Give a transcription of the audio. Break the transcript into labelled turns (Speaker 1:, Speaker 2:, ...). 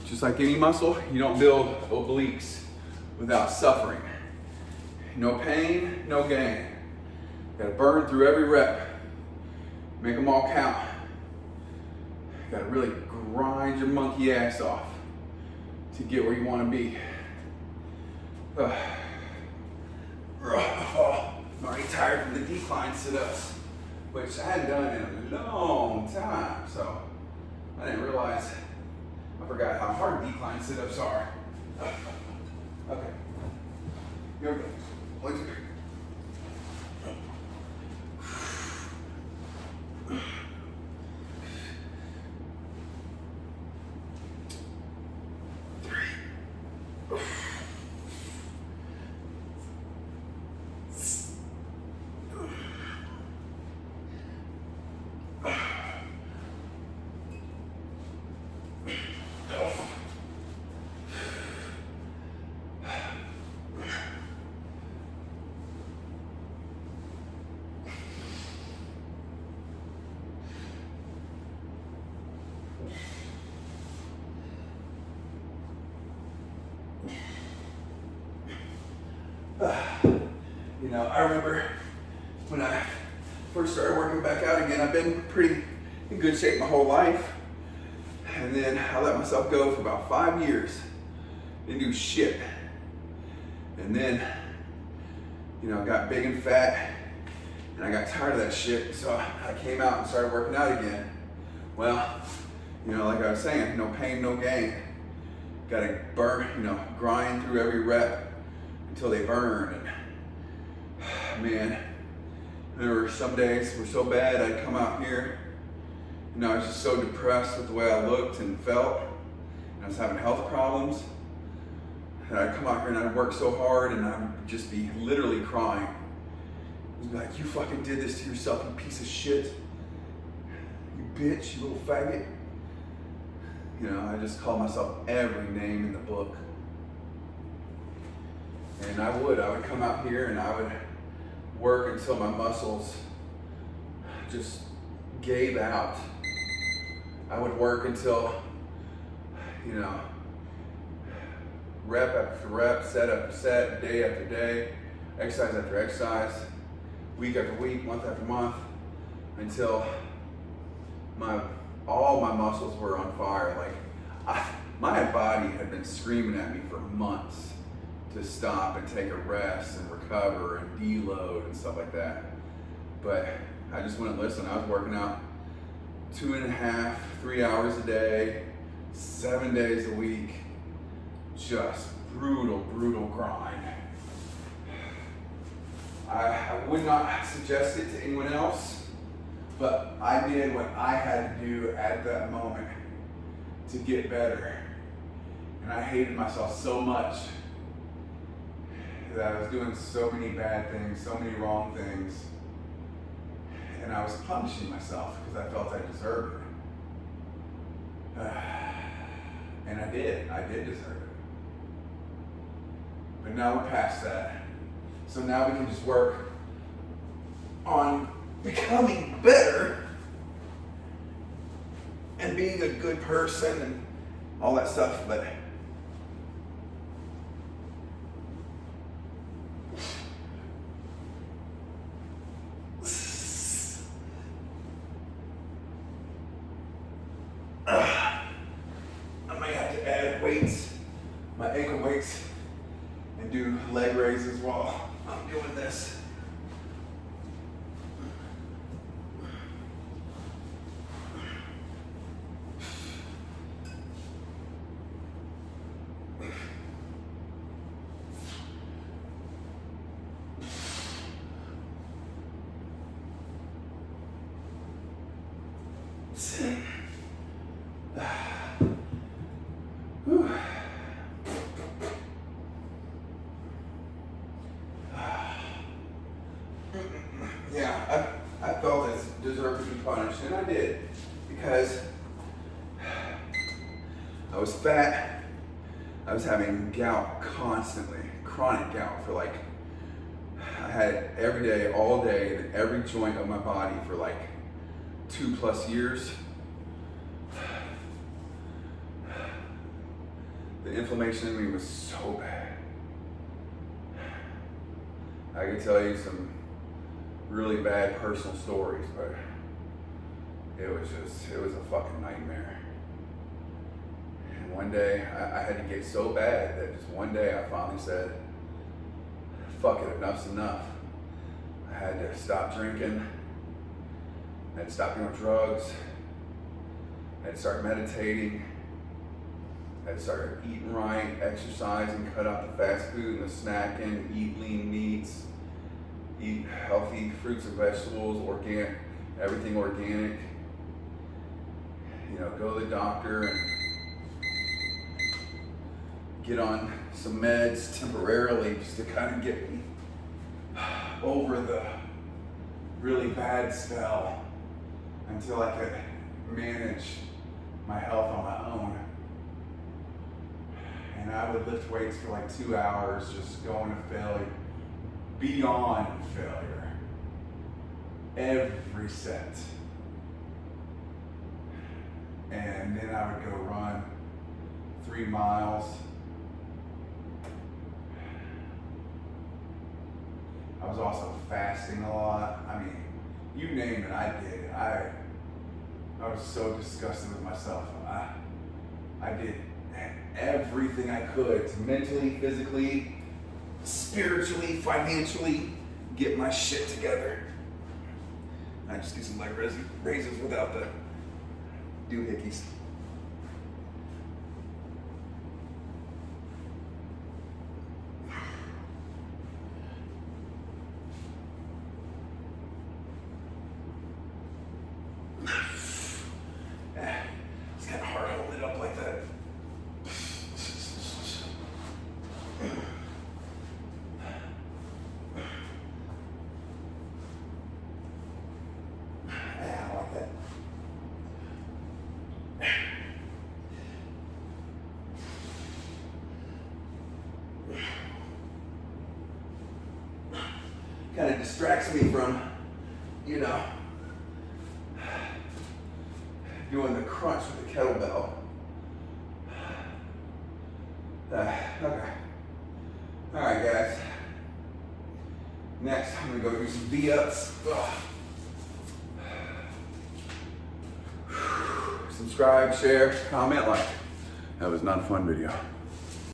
Speaker 1: Just like any muscle, you don't build obliques without suffering. No pain, no gain. Gotta burn through every rep. Make them all count. Gotta really grind your monkey ass off to get where you wanna be. I'm already tired from the decline sit-ups, which I hadn't done in a long time, so I didn't realize, I forgot how hard decline sit-ups are. Okay, here we go. 1, 2, 3. You know, I remember when I first started working back out again, I've been pretty in good shape my whole life. And then I let myself go for about 5 years. Didn't do shit. And then, you know, I got big and fat and I got tired of that shit. So I came out and started working out again. Well, you know, like I was saying, no pain, no gain. Gotta burn, you know, grind through every rep until they burn. And man, there were some days were so bad I'd come out here, you know, I was just so depressed with the way I looked and felt, and I was having health problems, and I'd come out here and I'd work so hard and I'd just be literally crying. I'd be like, you fucking did this to yourself, you piece of shit, you bitch, you little faggot. You know, I just called myself every name in the book. And I would come out here and I would work until my muscles just gave out. I would work until, you know, rep after rep, set after set, day after day, exercise after exercise, week after week, month after month, until all my muscles were on fire. Like, my body had been screaming at me for months to stop and take a rest and recover and deload and stuff like that. But I just wouldn't listen. I was working out 2.5, 3 hours a day, 7 days a week. Just brutal, brutal grind. I would not suggest it to anyone else, but I did what I had to do at that moment to get better. And I hated myself so much that I was doing so many bad things, so many wrong things, and I was punishing myself because I felt I deserved it. And I did deserve it. But now we're past that. So now we can just work on becoming better and being a good person and all that stuff. But I might have to add weights, my ankle weights, and do leg raises while I'm doing this. Yeah, I felt as deserved to be punished, and I did, because I was fat, I was having gout constantly, chronic gout for like, I had it every day, all day, in every joint of my body for like 2+ years. The inflammation in me was so bad. I could tell you some really bad personal stories, but it was a fucking nightmare. And one day, I had to get so bad that just one day I finally said, fuck it, enough's enough. I had to stop drinking, I had to stop doing drugs, I had to start meditating, I had to start eating right, exercising, cut out the fast food and the snacking, eat lean meats, eat healthy fruits and vegetables, organic, everything organic. You know, go to the doctor and get on some meds temporarily just to kind of get me over the really bad spell until I could manage my health on my own. And I would lift weights for like 2 hours, just going to failure, beyond failure, every set. And then I would go run 3 miles. I was also fasting a lot. I mean, you name it, I did it. I was so disgusted with myself. I did everything I could to mentally, physically, spiritually, financially get my shit together. I just do some leg raises without the doohickeys. It's kind of hard to hold it up like that. I like that. Kind of distracts me from, you know, doing the crunch with the kettlebell. Okay. All right, guys. Next, I'm gonna go do some V-ups. Subscribe, share, comment, like. That was not a fun video.